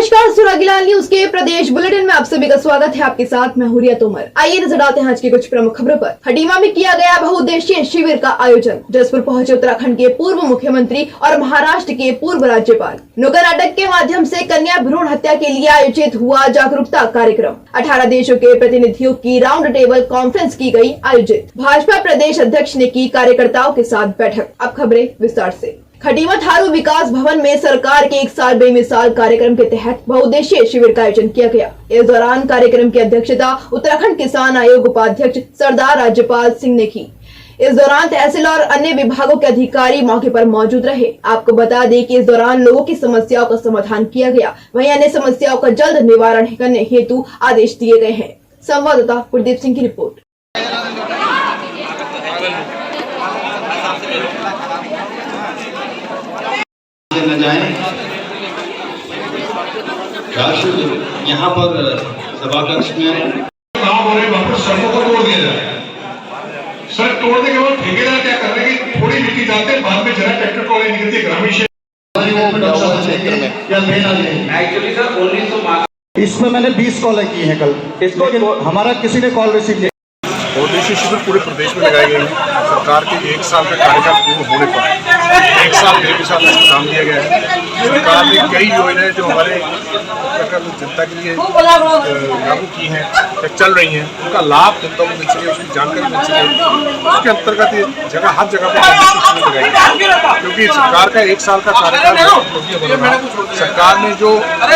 नमस्कार, सुरागीलाल न्यूज के प्रदेश बुलेटिन में आप सभी का स्वागत है। आपके साथ मैं हुरिया तोमर। आइए नजर डालते हैं आज की कुछ प्रमुख खबरों पर। खटीमा में किया गया बहुउद्देशीय शिविर का आयोजन। जसपुर पहुंचे उत्तराखंड के पूर्व मुख्यमंत्री और महाराष्ट्र के पूर्व राज्यपाल। नुक्कड़ नाटक के माध्यम से कन्या भ्रूण हत्या के लिए आयोजित हुआ जागरूकता कार्यक्रम। 18 देशों के प्रतिनिधियों की राउंड टेबल कॉन्फ्रेंस की गयी आयोजित। भाजपा प्रदेश अध्यक्ष ने की कार्यकर्ताओं के साथ बैठक। अब खबरें विस्तार से। खटीमा थारू विकास भवन में सरकार के 1 साल बेमिसाल कार्यक्रम के तहत बहुउद्देशीय शिविर का आयोजन किया गया। इस दौरान कार्यक्रम की अध्यक्षता उत्तराखंड किसान आयोग उपाध्यक्ष सरदार राज्यपाल सिंह ने की। इस दौरान तहसील और अन्य विभागों के अधिकारी मौके पर मौजूद रहे। आपको बता दें कि इस दौरान लोगों की समस्याओं का समाधान किया गया, वहीं अन्य समस्याओं का जल्द निवारण करने हेतु आदेश दिए गए हैं। संवाददाता कुलदीप सिंह की रिपोर्ट। न जाए यहाँ पर सभा कक्ष में काम हो रहे वापस सड़कों को तोड़ दिया जाए। सड़क तोड़ने के बाद ठेकेदार क्या कर रहे हैं कि थोड़ी मिट्टी डालते हैं, बाद में जरा ट्रैक्टर ट्रॉली निकलती है ग्रामीण क्षेत्र में। इसमें मैंने 20 कॉल की हैं कल, इसको हमारा किसी ने कॉल रिसीव किया। बहुउद्देशीय शिविर पूरे प्रदेश में लगाए गए हैं। सरकार के 1 साल का कार्यकाल पूर्ण होने पर 1 साल बेमिसाल काम दिया गया है। सरकार ने कई योजनाएं जो हमारे जनता के लिए लागू की हैं या चल रही हैं, उनका लाभ जनता को मिल सके, उसकी जानकारी मिल सके, उसके अंतर्गत जगह हर जगह पर बहुउद्देशीय शिविर लगाए गए। क्योंकि सरकार का 1 साल का कार्यकाल सरकार ने जो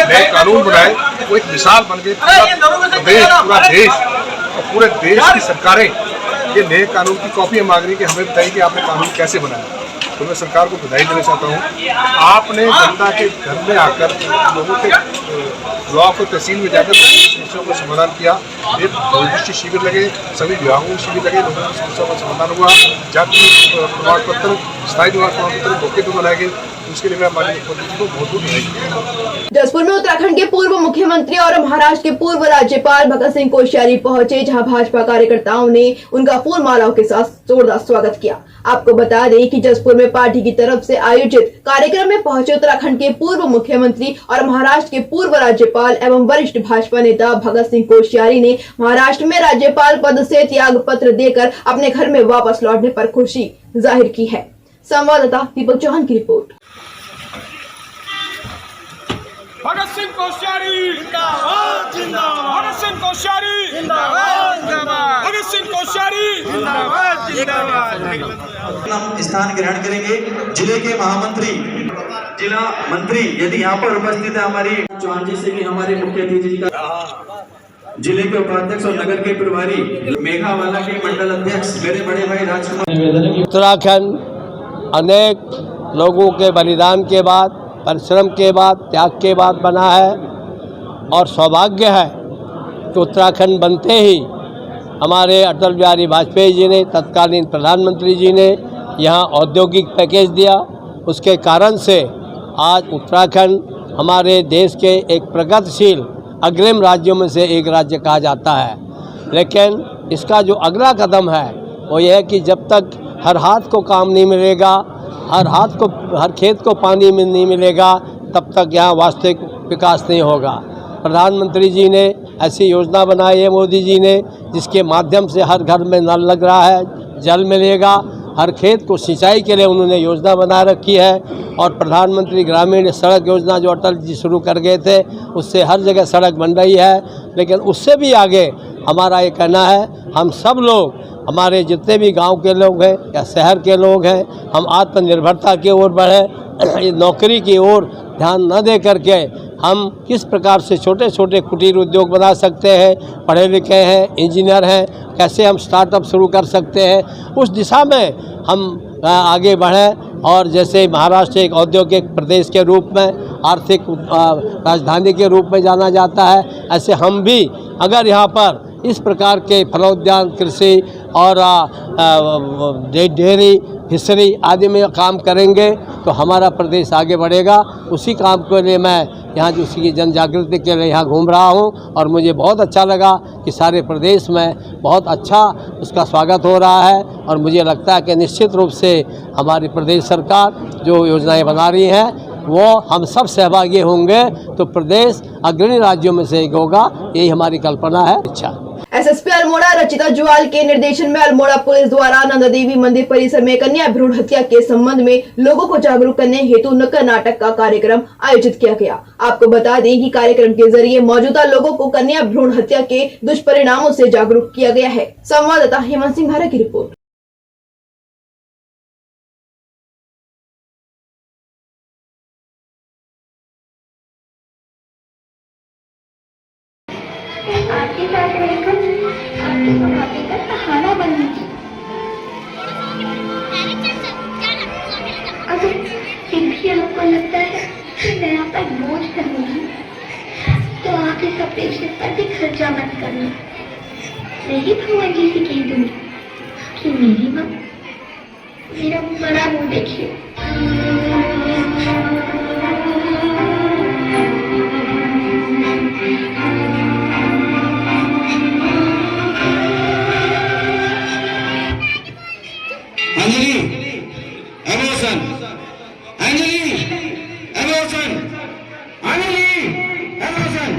नए कानून बनाए वो एक मिसाल बन गए। पूरा देश और पूरे देश की सरकारें ये नए कानून की कॉपी मांग रही कि हमें बताइए कि आपने कानून कैसे बनाया। तो मैं सरकार को बधाई देना चाहता हूँ। आपने जनता के घर में आकर लोगों के ब्लॉक और तहसील में जाकर समस्याओं का समाधान किया। ये बहुउद्देशीय शिविर लगे, सभी विभागों में शिविर लगे, लोगों की समस्याओं का समाधान हुआ। जाति प्रमाण पत्र, स्थायी निवास प्रमाण पत्र मौके पर बनाए गए। उसके लिए मैं हमारे मुख्यमंत्री को बहुत बहुत बधाई। जसपुर में उत्तराखंड के पूर्व मुख्यमंत्री और महाराष्ट्र के पूर्व राज्यपाल भगत सिंह कोश्यारी पहुंचे, जहां भाजपा कार्यकर्ताओं ने उनका फूल मालाओं के साथ जोरदार स्वागत किया। आपको बता दें कि जसपुर में पार्टी की तरफ से आयोजित कार्यक्रम में पहुंचे उत्तराखंड के पूर्व मुख्यमंत्री और महाराष्ट्र के पूर्व राज्यपाल एवं वरिष्ठ भाजपा नेता भगत सिंह कोश्यारी ने महाराष्ट्र में राज्यपाल पद से त्याग पत्र देकर अपने घर में वापस लौटने पर खुशी जाहिर की है। संवाददाता दीपक चौहान की रिपोर्ट। भगत सिंह कोश्यारी जिंदाबाद, जिंदाबाद। भगत सिंह कोश्यारी जिंदाबाद, जिंदाबाद। भगत सिंह कोश्यारी जिंदाबाद, जिंदाबाद। हम स्थान ग्रहण करेंगे। जिले के महामंत्री, जिला मंत्री यदि यहाँ पर उपस्थित है, हमारी चौहान जी से कि हमारे मुख्य अतिथि का जिले के उपाध्यक्ष और नगर के प्रभारी मेघावाला के मंडल अध्यक्ष मेरे बड़े भाई राजकुमार। उत्तराखंड अनेक लोगों के बलिदान के बाद, परिश्रम के बाद, त्याग के बाद बना है और सौभाग्य है कि उत्तराखंड बनते ही हमारे अटल बिहारी वाजपेयी जी ने, तत्कालीन प्रधानमंत्री जी ने यहाँ औद्योगिक पैकेज दिया। उसके कारण से आज उत्तराखंड हमारे देश के एक प्रगतिशील अग्रिम राज्यों में से एक राज्य कहा जाता है। लेकिन इसका जो अगला कदम है वो ये है कि जब तक हर हाथ को काम नहीं मिलेगा, हर खेत को पानी में नहीं मिलेगा, तब तक यहाँ वास्तविक विकास नहीं होगा। प्रधानमंत्री जी ने ऐसी योजना बनाई है, मोदी जी ने, जिसके माध्यम से हर घर में नल लग रहा है, जल मिलेगा। हर खेत को सिंचाई के लिए उन्होंने योजना बना रखी है। और प्रधानमंत्री ग्रामीण सड़क योजना जो अटल जी शुरू कर गए थे, उससे हर जगह सड़क बन रही है। लेकिन उससे भी आगे हमारा ये कहना है, हम सब लोग, हमारे जितने भी गांव के लोग हैं या शहर के लोग हैं, हम आत्मनिर्भरता की ओर बढ़े। नौकरी की ओर ध्यान न दे करके हम किस प्रकार से छोटे छोटे कुटीर उद्योग बना सकते हैं, पढ़े लिखे हैं, इंजीनियर हैं, कैसे हम स्टार्टअप शुरू कर सकते हैं, उस दिशा में हम आगे बढ़ें। और जैसे महाराष्ट्र एक औद्योगिक प्रदेश के रूप में, आर्थिक राजधानी के रूप में जाना जाता है, ऐसे हम भी अगर यहाँ पर इस प्रकार के फलोद्यान, कृषि और डेयरी, फिशरी आदि में काम करेंगे तो हमारा प्रदेश आगे बढ़ेगा। उसी काम के लिए मैं यहाँ जो उसकी जन जागृति के लिए यहाँ घूम रहा हूँ और मुझे बहुत अच्छा लगा कि सारे प्रदेश में बहुत अच्छा उसका स्वागत हो रहा है। और मुझे लगता है कि निश्चित रूप से हमारी प्रदेश सरकार जो योजनाएं बना रही हैं वो हम सब सहभागी होंगे तो प्रदेश अग्रणी राज्यों में से एक होगा, यही हमारी कल्पना है, इच्छा। एसएसपी अल्मोड़ा रचिता जुआल के निर्देशन में अल्मोड़ा पुलिस द्वारा नंदा देवी मंदिर परिसर में कन्या भ्रूण हत्या के संबंध में लोगों को जागरूक करने हेतु नुक्कड़ नाटक का कार्यक्रम आयोजित किया गया। आपको बता दें कि कार्यक्रम के जरिए मौजूदा लोगों को कन्या भ्रूण हत्या के दुष्परिणामों से जागरूक किया गया है। संवाददाता हेमंत सिंह भारा की रिपोर्ट। आपके साथ रहकर आपकी समाधि का सहारा बनूंगी। अगर फिर भी आपको लगता है कि मैं आप पर बोझ करूंगी, तो आप इस अपेक्षा पर भी खर्चा मत करना। यही भगवान जी से कह दूंगी कि मेरी माँ मेरा बड़ा मुंह देखिए। Anjali emotion, Anjali emotion, Anjali emotion.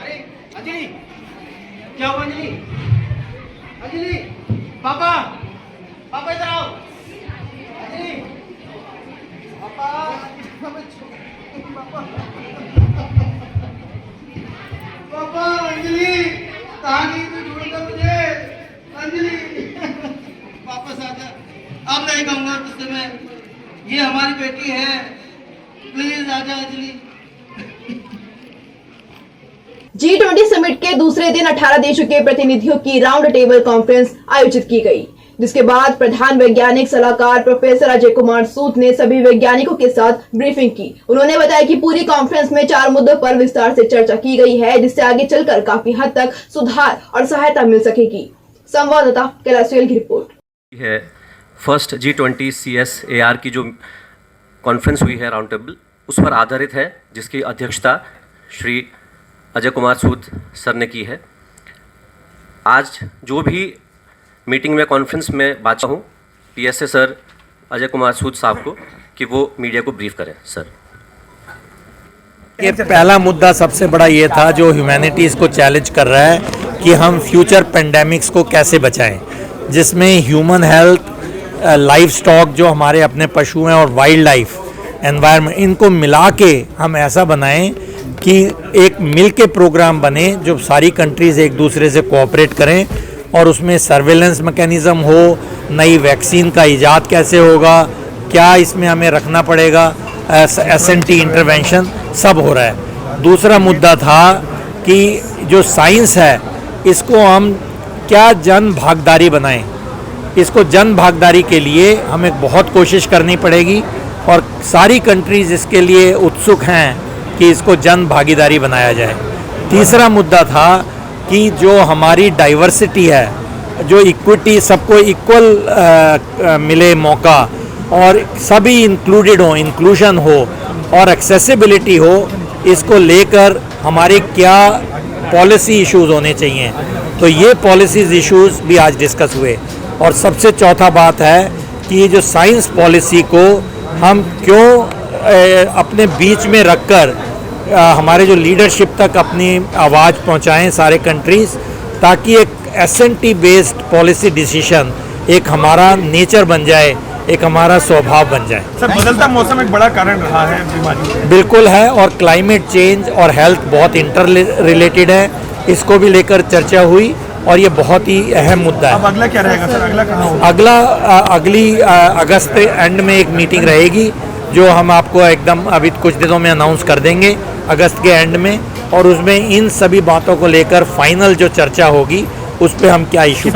अरे अंजलि, क्या हुआ अंजलि? अंजलि, पापा, पापा इधर आओ। अंजलि, पापा, पापा, पापा, अंजलि, कहाँ गई तू? ढूंढता मुझे। अंजलि, वापस आ जा। अब नहीं कहूँगा तुझसे मैं, ये हमारी बेटी है, प्लीज आ जा अंजलि। G20 समिट के दूसरे दिन 18 देशों के प्रतिनिधियों की राउंड टेबल कॉन्फ्रेंस आयोजित की गई, जिसके बाद प्रधान वैज्ञानिक सलाहकार प्रोफेसर अजय कुमार सूद ने सभी वैज्ञानिकों के साथ ब्रीफिंग की। उन्होंने बताया कि पूरी कॉन्फ्रेंस में 4 मुद्दों पर विस्तार से चर्चा की गई है, जिससे आगे चलकर काफी हद तक सुधार और सहायता मिल सकेगी। संवाददाता कैलाश की रिपोर्ट है। फर्स्ट G20 CSAR की जो कॉन्फ्रेंस हुई है राउंड टेबल, उस पर आधारित है, जिसकी अध्यक्षता श्री अजय कुमार सूद सर ने की है। आज जो भी मीटिंग में कॉन्फ्रेंस में बात हूँ, PSA सर अजय कुमार सूद साहब को कि वो मीडिया को ब्रीफ करें। सर, ये पहला मुद्दा सबसे बड़ा ये था जो ह्यूमैनिटीज़ को चैलेंज कर रहा है कि हम फ्यूचर पेंडेमिक्स को कैसे बचाएं, जिसमें ह्यूमन हेल्थ, लाइफ स्टॉक जो हमारे अपने पशु हैं और वाइल्ड लाइफ एनवायरनमेंट, इनको मिला के हम ऐसा बनाएं कि एक मिल के प्रोग्राम बने जो सारी कंट्रीज़ एक दूसरे से कोऑपरेट करें और उसमें सर्वेलेंस मैकेनिज़्म हो, नई वैक्सीन का इजाद कैसे होगा, क्या इसमें हमें रखना पड़ेगा, SNT इंटरवेंशन सब हो रहा है। दूसरा मुद्दा था कि जो साइंस है इसको हम क्या जन भागीदारी बनाएं। इसको जन भागीदारी के लिए हमें बहुत कोशिश करनी पड़ेगी और सारी कंट्रीज़ इसके लिए उत्सुक हैं कि इसको जन भागीदारी बनाया जाए। तीसरा मुद्दा था कि जो हमारी डाइवर्सिटी है, जो इक्विटी, सबको इक्वल मिले मौका और सभी इंक्लूडेड हो, इंक्लूजन हो और एक्सेसिबिलिटी हो, इसको लेकर हमारे क्या पॉलिसी इश्यूज होने चाहिए। तो ये पॉलिसीज इश्यूज भी आज डिस्कस हुए। और सबसे चौथा बात है कि ये जो साइंस पॉलिसी को हम क्यों अपने बीच में रखकर हमारे जो लीडरशिप तक अपनी आवाज़ पहुंचाएं सारे कंट्रीज़, ताकि एक SNT बेस्ड पॉलिसी डिसीजन एक हमारा नेचर बन जाए, एक हमारा स्वभाव बन जाए। सर, बदलता मौसम एक बड़ा कारण रहा है बीमारी। बिल्कुल है, और क्लाइमेट चेंज और हेल्थ बहुत इंटर रिलेटेड है, इसको भी लेकर चर्चा हुई और ये बहुत ही अहम मुद्दा है। अब अगला क्या रहेगा सर? अगला कहाँ होगा? अगली अगस्त एंड में एक मीटिंग रहेगी जो हम आपको एकदम अभी कुछ दिनों में अनाउंस कर देंगे अगस्त के एंड में, और उसमें इन सभी बातों को लेकर फाइनल जो चर्चा होगी उस पर हम क्या इशू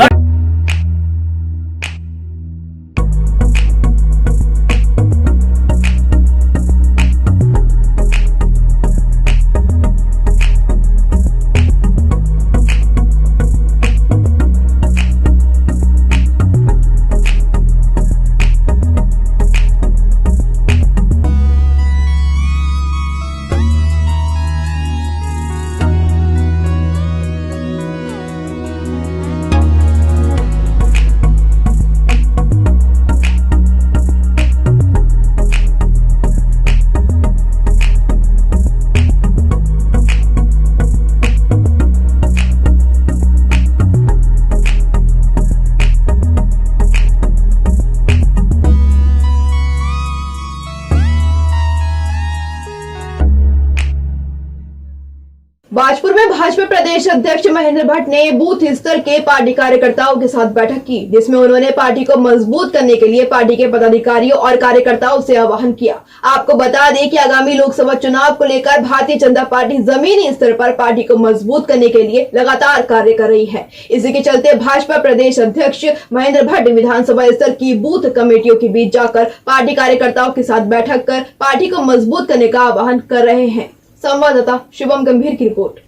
में भाजपा प्रदेश अध्यक्ष महेंद्र भट्ट ने बूथ स्तर के पार्टी कार्यकर्ताओं के साथ बैठक की, जिसमें उन्होंने पार्टी को मजबूत करने के लिए पार्टी के पदाधिकारियों और कार्यकर्ताओं से आह्वान किया। आपको बता दें कि आगामी लोकसभा चुनाव को लेकर भारतीय जनता पार्टी जमीनी स्तर पर पार्टी को मजबूत करने के लिए लगातार कार्य कर रही है। इसी के चलते भाजपा प्रदेश अध्यक्ष महेंद्र भट्ट विधानसभा स्तर की बूथ कमेटियों के बीच जाकर पार्टी कार्यकर्ताओं के साथ बैठक कर पार्टी को मजबूत करने का आह्वान कर रहे हैं। संवाददाता शुभम गंभीर की रिपोर्ट।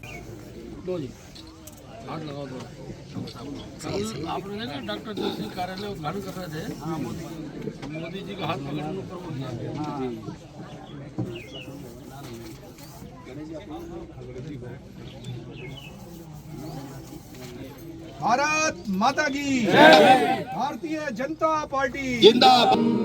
आपने देखा डॉक्टर जोशी कार्यालय उद्घाटन कर रहे थे, मोदी जी का हाथ पकड़ने पर वो दिया। भारत माता की जय, भारतीय जनता पार्टी जिंदाबाद।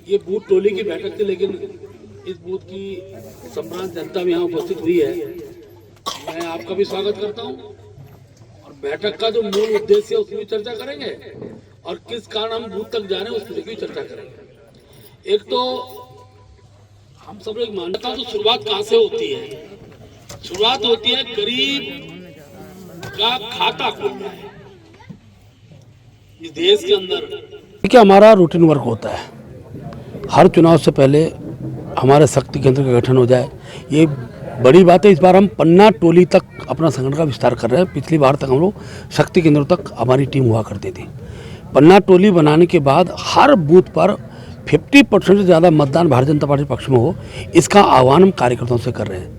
ये बूथ टोली की बैठक थी, लेकिन इस बूथ की सम्रांत जनता भी यहाँ उपस्थित हुई है। मैं आपका भी स्वागत करता हूँ और बैठक का जो मूल उद्देश्य है उसकी भी चर्चा करेंगे और किस कारण हम बूथ तक जा रहे हैं उसकी भी चर्चा करेंगे। एक तो हम सब लोग मानते हैं, तो शुरुआत कहाँ से होती है? शुरुआत होती है गरीब का खाता खोलना है इस देश के अंदर। देखिए, हमारा रूटीन वर्क होता है, हर चुनाव से पहले हमारे शक्ति केंद्र का गठन हो जाए, ये बड़ी बात है। इस बार हम पन्ना टोली तक अपना संगठन का विस्तार कर रहे हैं। पिछली बार तक हम लोग शक्ति केंद्रों तक हमारी टीम हुआ करती थी। पन्ना टोली बनाने के बाद हर बूथ पर 50% से ज़्यादा मतदान भारतीय जनता पार्टी पक्ष में हो, इसका आह्वान हम कार्यकर्ताओं से कर रहे हैं।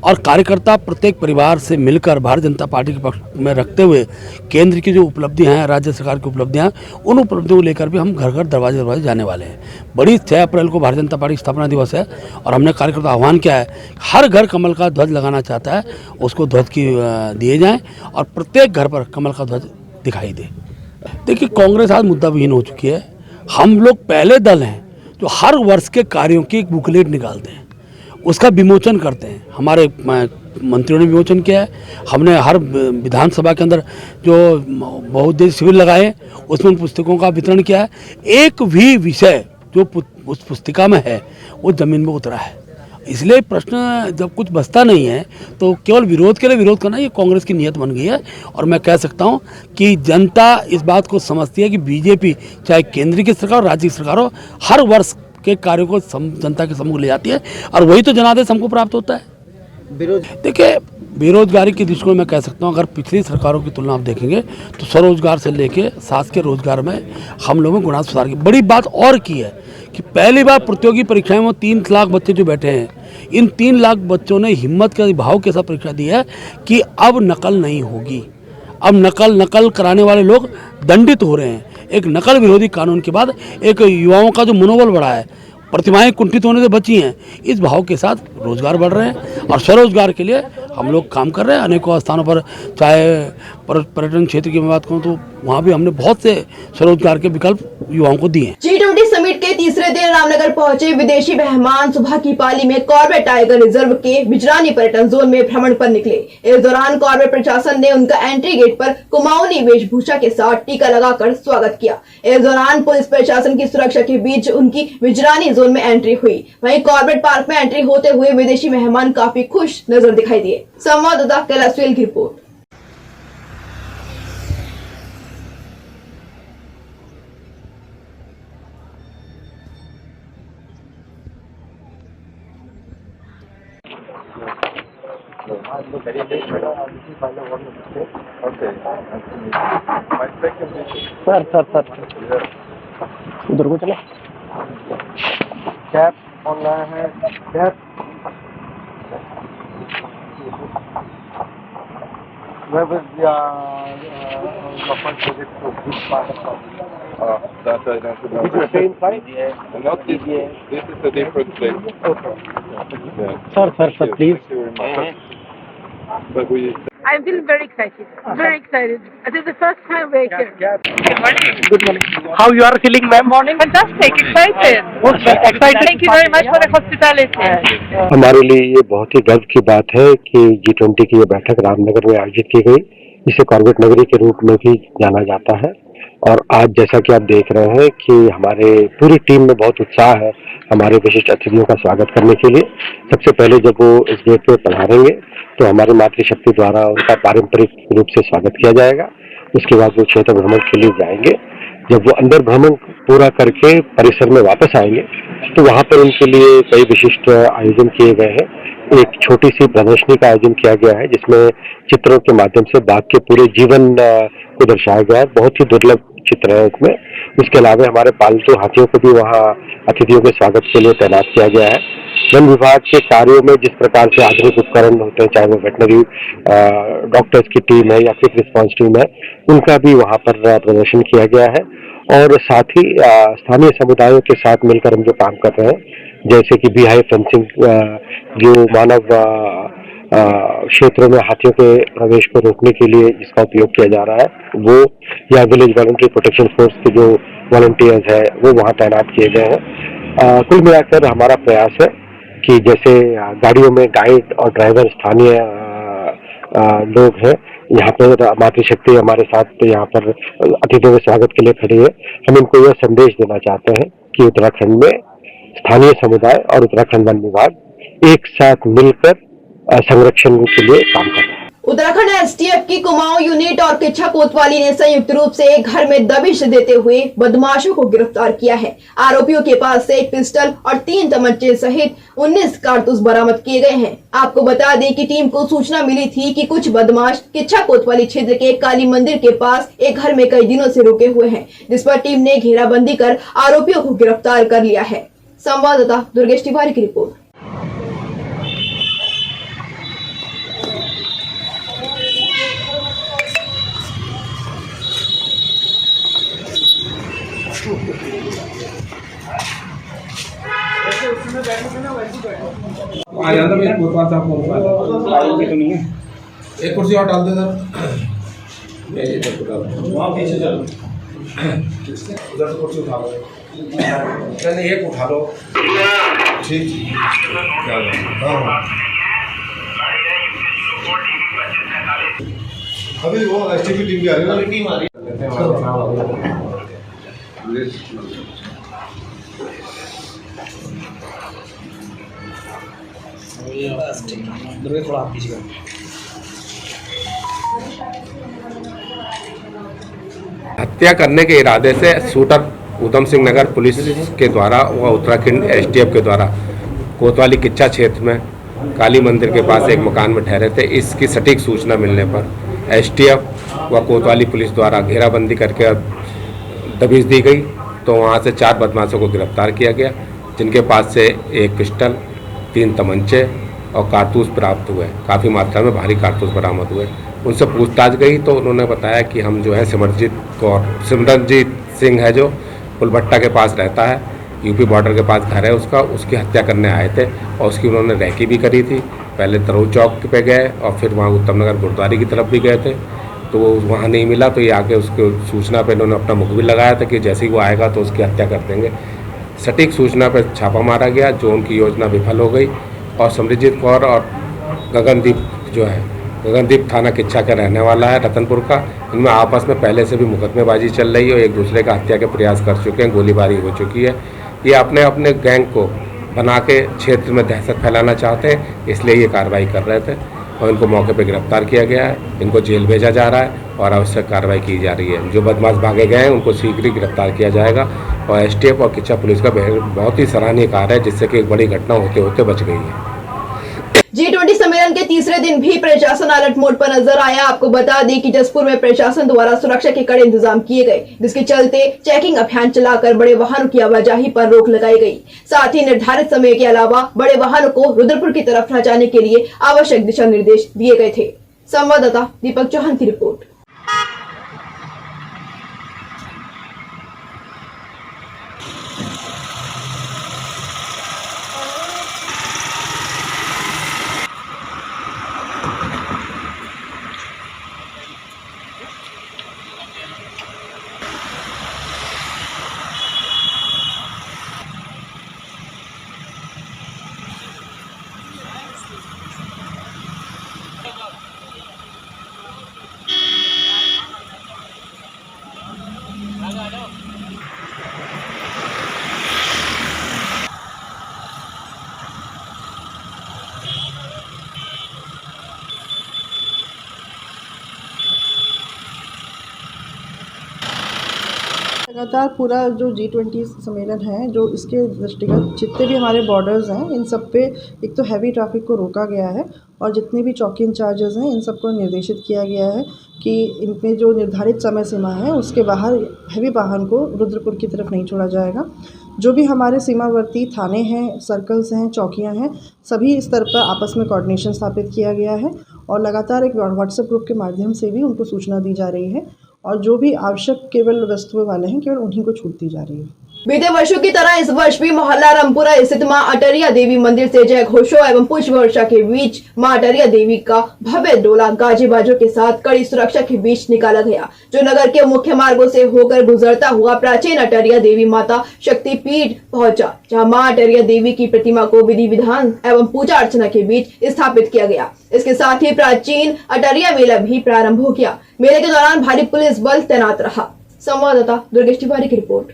और कार्यकर्ता प्रत्येक परिवार से मिलकर भारतीय जनता पार्टी के पक्ष में रखते हुए केंद्र की जो उपलब्धियां हैं, राज्य सरकार की उपलब्धियां, उन उपलब्धियों को लेकर भी हम घर घर दरवाजे दरवाजे जाने वाले हैं। बड़ी 6 अप्रैल को भारतीय जनता पार्टी स्थापना दिवस है और हमने कार्यकर्ता आह्वान किया है, हर घर कमल का ध्वज लगाना चाहता है उसको ध्वज की दिए जाएँ और प्रत्येक घर पर कमल का ध्वज दिखाई दे। देखिए, कांग्रेस आज मुद्दा विहीन हो चुकी है। हम लोग पहले दल हैं जो हर वर्ष के कार्यों की एक बुकलेट निकालते हैं, उसका विमोचन करते हैं। हमारे मंत्रियों ने विमोचन किया है। हमने हर विधानसभा के अंदर जो बहुउद्देशीय शिविर लगाए उसमें उन पुस्तकों का वितरण किया है। एक भी विषय जो उस पुस्तिका में है वो जमीन में उतरा है। इसलिए प्रश्न जब कुछ बचता नहीं है तो केवल विरोध के लिए विरोध करना ये कांग्रेस की नीयत बन गई है। और मैं कह सकता हूँ कि जनता इस बात को समझती है कि बीजेपी चाहे केंद्र की सरकार और राज्य की सरकार हो, हर वर्ष के कार्यों को जनता के सम्मुख ले जाती है और वही तो जनादेश हमको प्राप्त होता है। देखिए, बेरोजगारी की दृष्टिकोण मैं कह सकता हूँ, अगर पिछली सरकारों की तुलना आप देखेंगे तो स्वरोजगार से लेके शासकीय रोजगार में हम लोगों ने गुणात्मक सुधार की। बड़ी बात और की है कि पहली बार प्रतियोगी परीक्षाएं में 3 लाख बच्चे जो बैठे हैं, इन 3 लाख बच्चों ने हिम्मत के भाव के साथ परीक्षा दी है कि अब नकल नहीं होगी। अब नकल कराने वाले लोग दंडित हो रहे हैं। एक नकल विरोधी कानून के बाद एक युवाओं का जो मनोबल बढ़ा है, प्रतिमाएं कुंठित होने से बची हैं, इस भाव के साथ रोजगार बढ़ रहे हैं और स्वरोजगार के लिए हम लोग काम कर रहे हैं। अनेकों स्थानों पर, चाहे पर्यटन क्षेत्र की मैं बात करूँ तो वहाँ भी हमने बहुत से स्वरोजगार के विकल्प युवाओं को दिए। G20 समिट के तीसरे दिन रामनगर पहुंचे विदेशी मेहमान सुबह की पाली में कॉर्बेट टाइगर रिजर्व के बिजरानी पर्यटन जोन में भ्रमण पर निकले। इस दौरान कॉर्बेट प्रशासन ने उनका एंट्री गेट पर कुमाऊनी वेशभूषा के साथ टीका लगाकर स्वागत किया। इस दौरान पुलिस प्रशासन की सुरक्षा के बीच उनकी बिजरानी जोन में एंट्री हुई। वहीं कॉर्बेट पार्क में एंट्री होते हुए विदेशी मेहमान काफी खुश नजर दिखाई दिए। संवाददाता कैलाश की रिपोर्ट। सर उधर को चले। कैप ऑनलाइन है, cap where was the first visit to which part of That I don't know. the same site? Not this. This is a different place. Okay. Yeah. Sir, please. Thank you very much. But we. I'm feeling very excited. Very excited. This is the first time we're here. Good morning. Good morning. How you are feeling, ma'am? Morning. Fantastic. Excited. Excited. Thank you very much for the hospitality. हमारे लिए ये बहुत ही गर्व की बात है कि G20 की ये बैठक रामनगर में आयोजित की गई। जिसे कॉर्बेट नगरी के रूप में भी जाना जाता है। और आज जैसा कि आप देख रहे हैं कि हमारे पूरी टीम में बहुत उत्साह है हमारे विशिष्ट अतिथियों का स्वागत करने के लिए। सबसे पहले जब वो इस गेट पे पधारेंगे तो हमारी मातृशक्ति द्वारा उनका पारंपरिक रूप से स्वागत किया जाएगा। उसके बाद वो क्षेत्र भ्रमण के लिए जाएंगे। जब वो अंदर भ्रमण पूरा करके परिसर में वापस आएंगे तो वहां पर उनके लिए कई विशिष्ट आयोजन किए गए हैं। एक छोटी सी प्रदर्शनी का आयोजन किया गया है जिसमें चित्रों के माध्यम से बाघ के पूरे जीवन को दर्शाया गया है। बहुत ही दुर्लभ चित्र है उसमें। उसके अलावा हमारे पालतू हाथियों को भी वहाँ अतिथियों के स्वागत के लिए तैनात किया गया है। वन विभाग के कार्यों में जिस प्रकार से आधुनिक उपकरण होते हैं, चाहे वो वेटनरी डॉक्टर्स की टीम है या क्विक रिस्पॉन्स टीम है, उनका भी वहाँ पर प्रदर्शन किया गया है। और साथ ही स्थानीय समुदायों के साथ मिलकर हम जो काम कर रहे हैं, जैसे कि बीहाई फेंसिंग, जो मानव क्षेत्रों में हाथियों के प्रवेश को रोकने के लिए जिसका उपयोग किया जा रहा है वो, या विलेज वॉलंटरी प्रोटेक्शन फोर्स के जो वॉलंटियर्स है वो वहाँ तैनात किए गए हैं। कुल मिलाकर हमारा प्रयास है कि जैसे गाड़ियों में गाइड और ड्राइवर स्थानीय लोग हैं, यहाँ पर मातृशक्ति हमारे साथ यहाँ पर अतिथियों के स्वागत के लिए खड़ी है। हम इनको यह संदेश देना चाहते हैं कि उत्तराखंड में स्थानीय समुदाय और उत्तराखंड वन विभाग एक साथ मिलकर संरक्षण के लिए काम कर रहे हैं। उत्तराखंड एसटीएफ की कुमाऊं यूनिट और किच्छा कोतवाली ने संयुक्त रूप से एक घर में दबिश देते हुए बदमाशों को गिरफ्तार किया है। आरोपियों के पास से एक पिस्टल और 3 तमंचे सहित 19 कारतूस बरामद किए गए हैं। आपको बता दें कि टीम को सूचना मिली थी कि कुछ बदमाश किच्छा कोतवाली क्षेत्र के काली मंदिर के पास एक घर में कई दिनों से रुके हुए हैं, जिस पर टीम ने घेराबंदी कर आरोपियों को गिरफ्तार कर लिया है। संवाददाता दुर्गेश तिवारी की रिपोर्ट। आ जाता मैं कोतवाल साहब को तो नहीं है। एक कुर्सी और डाल दे सर। वहाँ पीछे चलो, उधर से कुर्सी उठा लो। नहीं एक उठा लो। ठीक अभी वो एसटीपी टीम भी आ रही है, टीम आ रही है। थोड़ा पीछे हत्या करने के इरादे से शूटर ऊधम सिंह नगर पुलिस के द्वारा व उत्तराखंड एसटीएफ के द्वारा कोतवाली किच्छा क्षेत्र में काली मंदिर के पास एक मकान में ठहरे थे। इसकी सटीक सूचना मिलने पर एसटीएफ व कोतवाली पुलिस द्वारा घेराबंदी करके दबिश दी गई, तो वहां से 4 बदमाशों को गिरफ्तार किया गया, जिनके पास से एक पिस्टल, 3 तमंचे और कारतूस प्राप्त हुए। काफ़ी मात्रा में भारी कारतूस बरामद हुए। उनसे पूछताछ गई तो उन्होंने बताया कि हम जो है सिमरनजीत सिंह है जो पुलभट्टा के पास रहता है, यूपी बॉर्डर के पास घर है उसका, उसकी हत्या करने आए थे और उसकी उन्होंने रैकी भी करी थी। पहले तरोई चौक पे गए और फिर वहाँ उत्तम नगर गुरुद्वारे की तरफ भी गए थे, तो वो वहाँ नहीं मिला, तो ये आके उसको सूचना पे इन्होंने अपना मुख भी लगाया था कि जैसे ही वो आएगा तो उसकी हत्या कर देंगे। सटीक सूचना पर छापा मारा गया, जो उनकी योजना विफल हो गई और समृजीत कौर और गगनदीप जो है, गगनदीप थाना किच्छा का रहने वाला है रतनपुर का, इनमें आपस में पहले से भी मुकदमेबाजी चल रही है और एक दूसरे का हत्या के प्रयास कर चुके हैं, गोलीबारी हो चुकी है। ये अपने अपने गैंग को बना के क्षेत्र में दहशत फैलाना चाहते हैं, इसलिए ये कार्रवाई कर रहे थे और इनको मौके पर गिरफ्तार किया गया है। इनको जेल भेजा जा रहा है और आवश्यक कार्रवाई की जा रही है। जो बदमाश भागे गए हैं उनको शीघ्र ही गिरफ्तार किया जाएगा और एसटीएफ और किच्छा पुलिस का बहुत ही सराहनीय कार्य है, जिससे कि एक बड़ी घटना होते होते बच गई है। G20 सम्मेलन के तीसरे दिन भी प्रशासन अलर्ट मोड पर नजर आया। आपको बता दें कि जसपुर में प्रशासन द्वारा सुरक्षा के कड़े इंतजाम किए गए, जिसके चलते चेकिंग अभियान चलाकर बड़े वाहनों की आवाजाही पर रोक लगाई गई। साथ ही निर्धारित समय के अलावा बड़े वाहनों को रुद्रपुर की तरफ न जाने के लिए आवश्यक दिशा निर्देश दिए गए थे। संवाददाता दीपक चौहान की रिपोर्ट। लगातार पूरा जो G20 सम्मेलन है, जो इसके दृष्टिगत जितने भी हमारे बॉर्डर्स हैं, इन सब पे एक तो हैवी ट्रैफिक को रोका गया है और जितने भी चौकी इंचार्जेस हैं, इन सबको निर्देशित किया गया है कि इनमें जो निर्धारित समय सीमा है उसके बाहर हैवी वाहन को रुद्रपुर की तरफ नहीं छोड़ा जाएगा। जो भी हमारे सीमावर्ती थाने हैं, सर्कल्स हैं, चौकियां हैं, सभी स्तर पर आपस में कोऑर्डिनेशन स्थापित किया गया है और लगातार एक व्हाट्सएप ग्रुप के माध्यम से भी उनको सूचना दी जा रही है और जो भी आवश्यक केवल वस्तुएं वाले हैं केवल उन्हीं को छूट दी जा रही है। बीते वर्षों की तरह इस वर्ष भी मोहल्ला रामपुरा स्थित मां अटरिया देवी मंदिर से जय घोषों एवं पुष्प वर्षा के बीच मां अटरिया देवी का भव्य डोला गाजे बाजों के साथ कड़ी सुरक्षा के बीच निकाला गया, जो नगर के मुख्य मार्गों से होकर गुजरता हुआ प्राचीन अटरिया देवी माता शक्तिपीठ पहुंचा, जहां मां अटरिया देवी की प्रतिमा को विधि विधान एवं पूजा अर्चना के बीच स्थापित किया गया। इसके साथ ही प्राचीन अटरिया मेला भी प्रारंभ हो गया। मेले के दौरान भारी पुलिस बल तैनात रहा। संवाददाता दुर्गेश तिवारी की रिपोर्ट।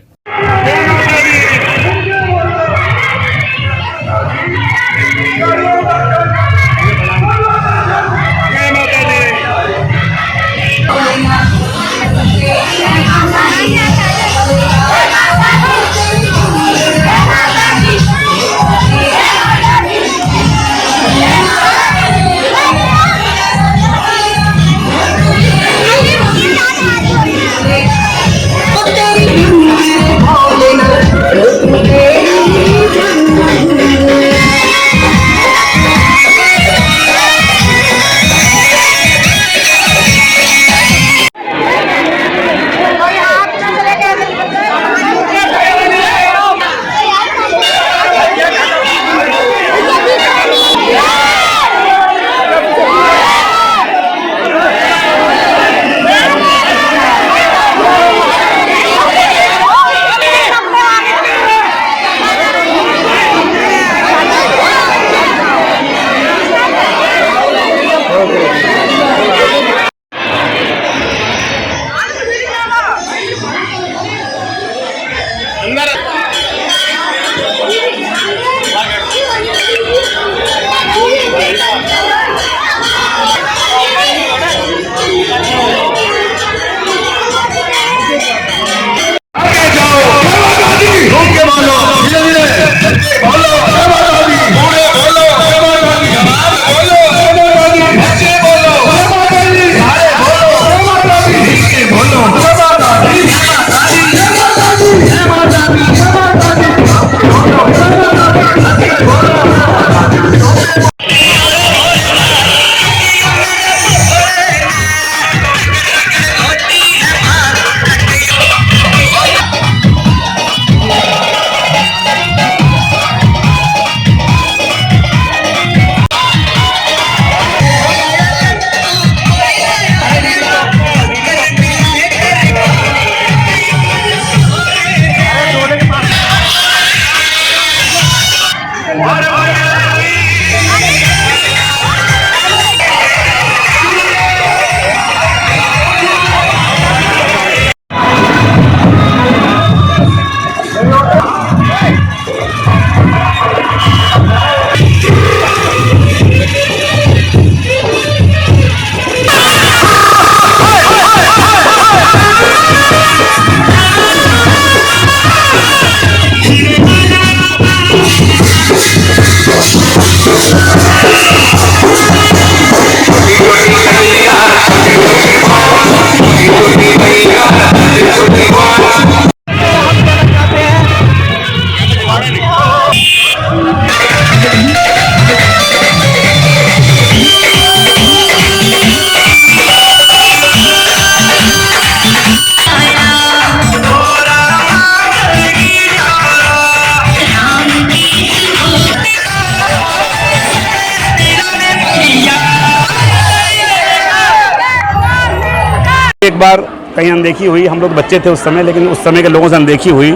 एक बार कहीं अनदेखी हुई, हम लोग बच्चे थे उस समय, लेकिन उस समय के लोगों से अनदेखी हुई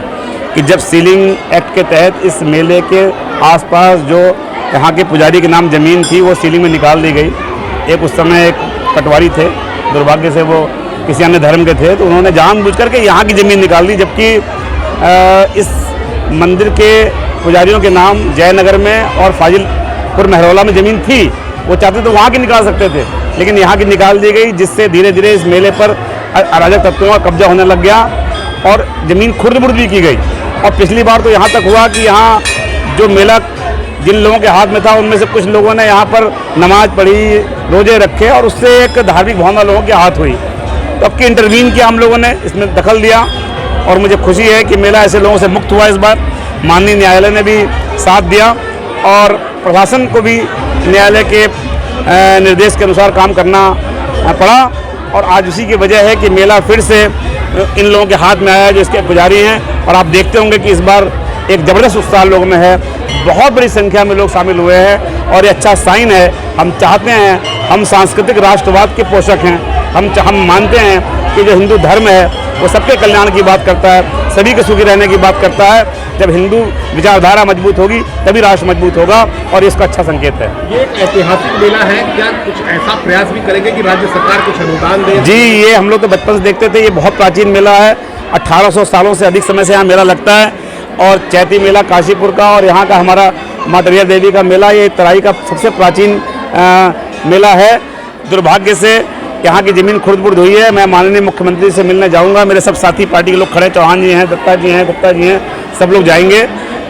कि जब सीलिंग एक्ट के तहत इस मेले के आसपास जो यहाँ के पुजारी के नाम ज़मीन थी वो सीलिंग में निकाल दी गई। एक उस समय एक पटवारी थे, दुर्भाग्य से वो किसी अन्य धर्म के थे, तो उन्होंने जानबूझ करके यहाँ की ज़मीन निकाल दी, जबकि इस मंदिर के पुजारियों के नाम जयनगर में और फाजिलपुर महरौला में ज़मीन थी। वो चाहते तो वहाँ की निकाल सकते थे, लेकिन यहाँ की निकाल दी गई, जिससे धीरे धीरे इस मेले पर अराजक तत्वों का कब्जा होने लग गया। और ज़मीन खुर्द-बुर्द भी की गई। और पिछली बार तो यहाँ तक हुआ कि यहाँ जो मेला जिन लोगों के हाथ में था उनमें से कुछ लोगों ने यहाँ पर नमाज पढ़ी, रोजे रखे और उससे एक धार्मिक भावना लोगों के हाथ हुई। तो अब की इंटरवीन किया हम लोगों ने, इसमें दखल दिया और मुझे खुशी है कि मेला ऐसे लोगों से मुक्त हुआ। इस बार माननीय न्यायालय ने भी साथ दिया और प्रशासन को भी न्यायालय के निर्देश के अनुसार काम करना पड़ा और आज उसी की वजह है कि मेला फिर से इन लोगों के हाथ में आया जो इसके पुजारी हैं। और आप देखते होंगे कि इस बार एक ज़बरदस्त उत्साह लोगों में है, बहुत बड़ी संख्या में लोग शामिल हुए हैं और ये अच्छा साइन है। हम चाहते हैं, हम सांस्कृतिक राष्ट्रवाद के पोषक हैं, हम मानते हैं कि जो हिंदू धर्म है वो सबके कल्याण की बात करता है, सभी के सुखी रहने की बात करता है। जब हिंदू विचारधारा मजबूत होगी तभी राष्ट्र मजबूत होगा और इसका अच्छा संकेत है। ये एक ऐतिहासिक मेला है, क्या कुछ ऐसा प्रयास भी करेंगे कि राज्य सरकार कुछ अनुदान दे? जी, ये हम लोग तो बचपन से देखते थे, ये बहुत प्राचीन मेला है। 1800 सालों से अधिक समय से यहाँ मेला लगता है और चैती मेला काशीपुर का और यहाँ का हमारा माँ दरिया देवी का मेला, ये तराई का सबसे प्राचीन मेला है। दुर्भाग्य से यहाँ की ज़मीन खुर्द-बुर्द हुई है। मैं माननीय मुख्यमंत्री से मिलने जाऊँगा, मेरे सब साथी पार्टी के लोग खड़े, चौहान जी हैं, दत्ता जी हैं, गुप्ता जी हैं, सब लोग जाएंगे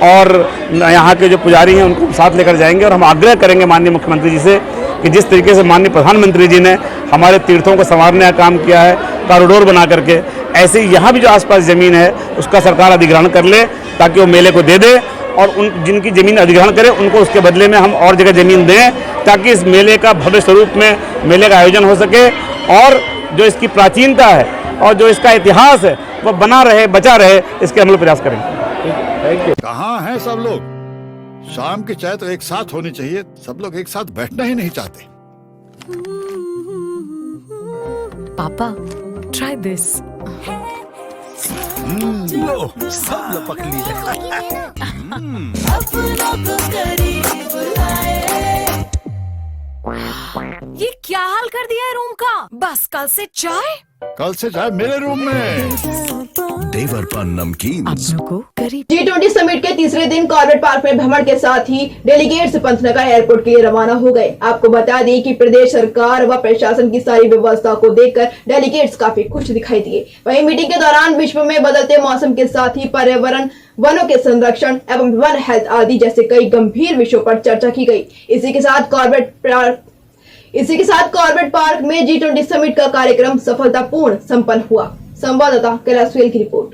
और यहाँ के जो पुजारी हैं उनको साथ लेकर जाएंगे और हम आग्रह करेंगे माननीय मुख्यमंत्री जी से कि जिस तरीके से माननीय प्रधानमंत्री जी ने हमारे तीर्थों को संवारने का काम किया है, कॉरिडोर बना करके, ऐसे ही यहाँ भी जो आसपास ज़मीन है उसका सरकार अधिग्रहण कर ले ताकि वो मेले को दे दे और उन जिनकी ज़मीन अधिग्रहण करे उनको उसके बदले में हम और जगह ज़मीन दें ताकि इस मेले का भव्य स्वरूप में मेले का आयोजन हो सके और जो इसकी प्राचीनता है और जो इसका इतिहास है वो बना रहे, बचा रहे, इसके हम लोग प्रयास करेंगे। कहाँ हैं सब लोग? शाम की चाय तो एक साथ होनी चाहिए, सब लोग एक साथ बैठना ही नहीं चाहते। पापा, try this. लो, सब लपक ली। ये क्या हाल कर दिया है रूम का? बस कल से चाय? कल से चाय मेरे रूम में। देवरपन नमकीन। G20 समिट के तीसरे दिन कॉर्बेट पार्क में भ्रमण के साथ ही डेलीगेट्स पंतनगर एयरपोर्ट के लिए रवाना हो गए। आपको बता दें कि प्रदेश सरकार व प्रशासन की सारी व्यवस्था को देखकर डेलीगेट्स काफी खुश दिखाई दिए। वहीं मीटिंग के दौरान विश्व में बदलते मौसम के साथ ही पर्यावरण, वनों के संरक्षण एवं वन हेल्थ आदि जैसे कई गंभीर विषयों पर चर्चा की गई। इसी के साथ कॉर्बेट पार्क में G20 समिट का कार्यक्रम सफलतापूर्ण संपन्न हुआ। संवाददाता कैलाश सुहेल की रिपोर्ट।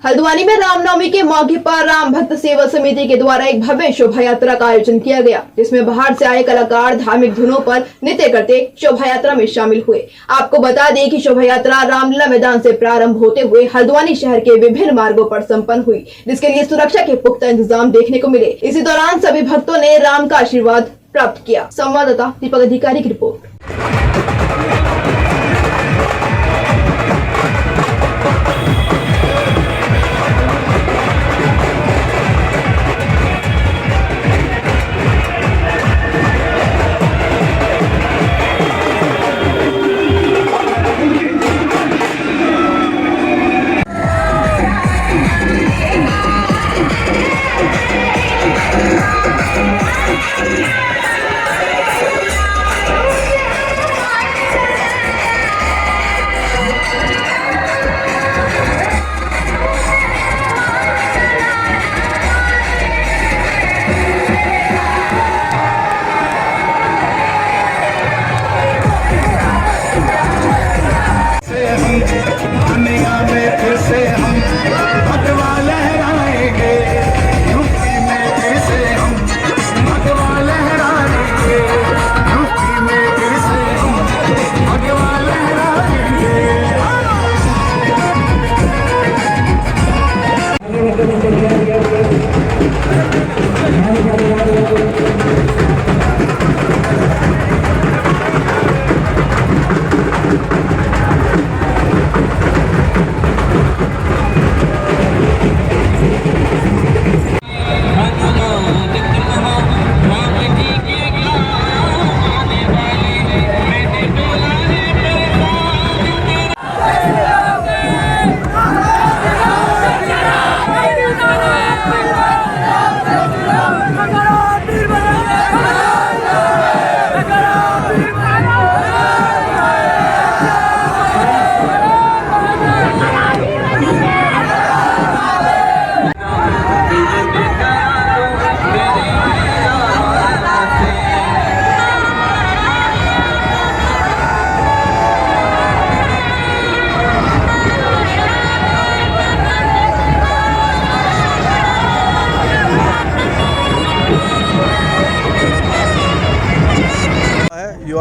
हल्द्वानी में रामनवमी के मौके पर राम भक्त सेवा समिति के द्वारा एक भव्य शोभा यात्रा का आयोजन किया गया, जिसमें बाहर से आए कलाकार धार्मिक धुनों पर नृत्य करते शोभा यात्रा में शामिल हुए। आपको बता दें कि शोभा यात्रा रामलीला मैदान से प्रारंभ होते हुए हल्द्वानी शहर के विभिन्न मार्गों पर संपन्न हुई, जिसके लिए सुरक्षा के पुख्ता इंतजाम देखने को मिले। इसी दौरान सभी भक्तों ने राम का आशीर्वाद प्राप्त किया। संवाददाता दीपक अधिकारी की रिपोर्ट।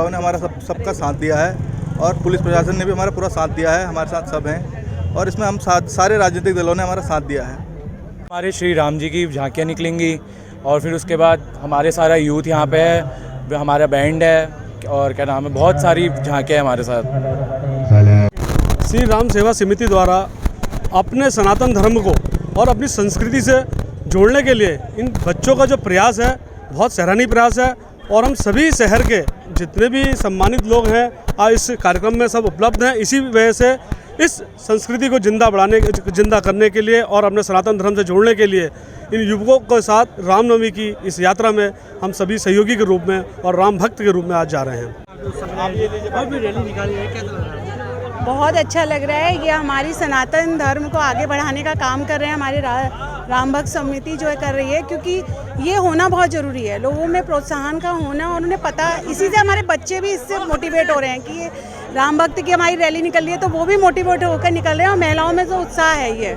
सेवाओं ने हमारा सबका साथ दिया है और पुलिस प्रशासन ने भी हमारा पूरा साथ दिया है। हमारे साथ सब हैं और इसमें हम सारे राजनीतिक दलों ने हमारा साथ दिया है। हमारे श्री राम जी की झांकियाँ निकलेंगी और फिर उसके बाद हमारे सारा यूथ यहाँ पे है, हमारा बैंड है और क्या नाम है, बहुत सारी झांकियाँ हैं हमारे साथ। श्री राम सेवा समिति द्वारा अपने सनातन धर्म को और अपनी संस्कृति से जोड़ने के लिए इन बच्चों का जो प्रयास है बहुत सराहनीय प्रयास है और हम सभी शहर के जितने भी सम्मानित लोग हैं आज इस कार्यक्रम में सब उपलब्ध हैं। इसी वजह से इस संस्कृति को जिंदा करने के लिए और अपने सनातन धर्म से जोड़ने के लिए इन युवकों के साथ रामनवमी की इस यात्रा में हम सभी सहयोगी के रूप में और राम भक्त के रूप में आज जा रहे हैं। बहुत अच्छा लग रहा है। ये हमारी सनातन धर्म को आगे बढ़ाने का काम कर रहे हैं हमारे राम भक्त समिति जो है कर रही है, क्योंकि ये होना बहुत ज़रूरी है, लोगों में प्रोत्साहन का होना और उन्हें पता, इसी से हमारे बच्चे भी इससे मोटिवेट हो रहे हैं कि ये राम भक्त की हमारी रैली निकल रही है तो वो भी मोटिवेट होकर निकल रहे हैं और महिलाओं में जो उत्साह है ये।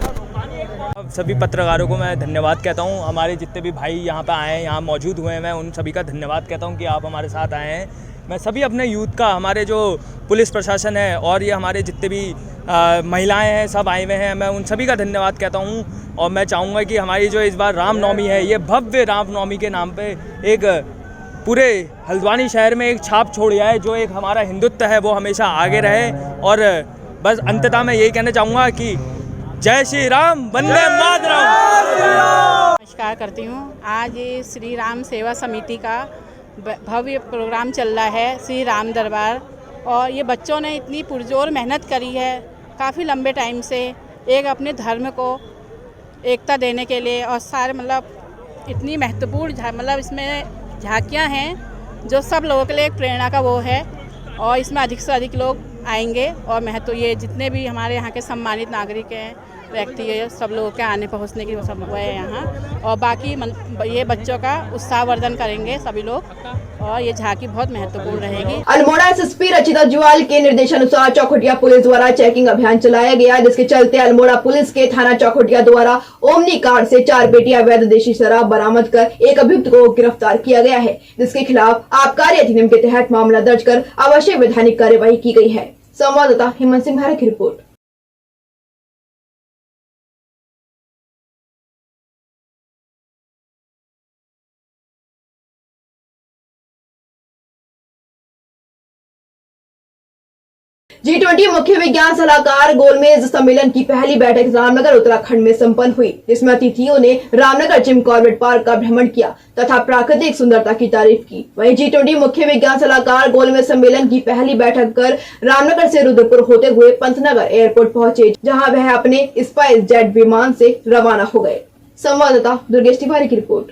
सभी पत्रकारों को मैं धन्यवाद कहता हूँ, हमारे जितने भी भाई यहाँ पे आए हैं, यहाँ मौजूद हुए हैं, मैं उन सभी का धन्यवाद कहता हूँ कि आप हमारे साथ आए हैं। मैं सभी अपने यूथ का, हमारे जो पुलिस प्रशासन है और ये हमारे जितने भी महिलाएं हैं सब आए हुए हैं, मैं उन सभी का धन्यवाद कहता हूँ। और मैं चाहूँगा कि हमारी जो इस बार रामनवमी है ये भव्य रामनवमी के नाम पे एक पूरे हल्द्वानी शहर में एक छाप छोड़ है, जो एक हमारा हिंदुत्व है वो हमेशा आगे रहे। और बस अंततः मैं यही कहना चाहूँगा कि जय श्री राम, वंदे मातरम। नमस्कार करती हूँ। आज ये श्री राम सेवा समिति का भव्य प्रोग्राम चल रहा है, श्री राम दरबार, और ये बच्चों ने इतनी पुरजोर मेहनत करी है काफ़ी लंबे टाइम से एक अपने धर्म को एकता देने के लिए, और सारे मतलब इतनी महत्वपूर्ण मतलब इसमें झांकियाँ हैं जो सब लोगों के लिए एक प्रेरणा का वो है, और इसमें अधिक से अधिक लोग आएंगे और महत्व ये जितने भी हमारे यहाँ के सम्मानित नागरिक हैं, व्यक्ति है, सब लोगों के आने पहुँचने की सब हुआ है यहाँ, और बाकी ये बच्चों का उत्साहवर्धन करेंगे सभी लोग, और ये झांकी बहुत महत्वपूर्ण रहेगी। अल्मोड़ा एसएसपी रचिता जुआल के निर्देशानुसार चौखुटिया पुलिस द्वारा चेकिंग अभियान चलाया गया, जिसके चलते अल्मोड़ा पुलिस के थाना चौखुटिया द्वारा ओमनी कार से 4 पेटी अवैध देशी शराब बरामद कर एक अभियुक्त को गिरफ्तार किया गया है, जिसके खिलाफ आबकारी अधिनियम के तहत मामला दर्ज कर आवश्यक वैधानिक कार्यवाही की गई है। संवाददाता हेमंत सिंह भारा की रिपोर्ट। G20 मुख्य विज्ञान सलाहकार गोलमेज सम्मेलन की पहली बैठक रामनगर उत्तराखंड में संपन्न हुई, जिसमें अतिथियों ने रामनगर जिम कॉर्बेट पार्क का भ्रमण किया तथा प्राकृतिक सुंदरता की तारीफ की। वहीं G20 मुख्य विज्ञान सलाहकार गोलमेज सम्मेलन की पहली बैठक कर रामनगर से रुद्रपुर होते हुए पंतनगर एयरपोर्ट पहुंचे, जहां वह अपने स्पाइस जेट विमान से रवाना हो गए। संवाददाता दुर्गेश तिवारी की रिपोर्ट।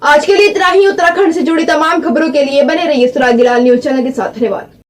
आज के लिए इतना ही। उत्तराखंड से जुड़ी तमाम खबरों के लिए बने रहिए सुरागीलाल न्यूज चैनल के साथ। धन्यवाद।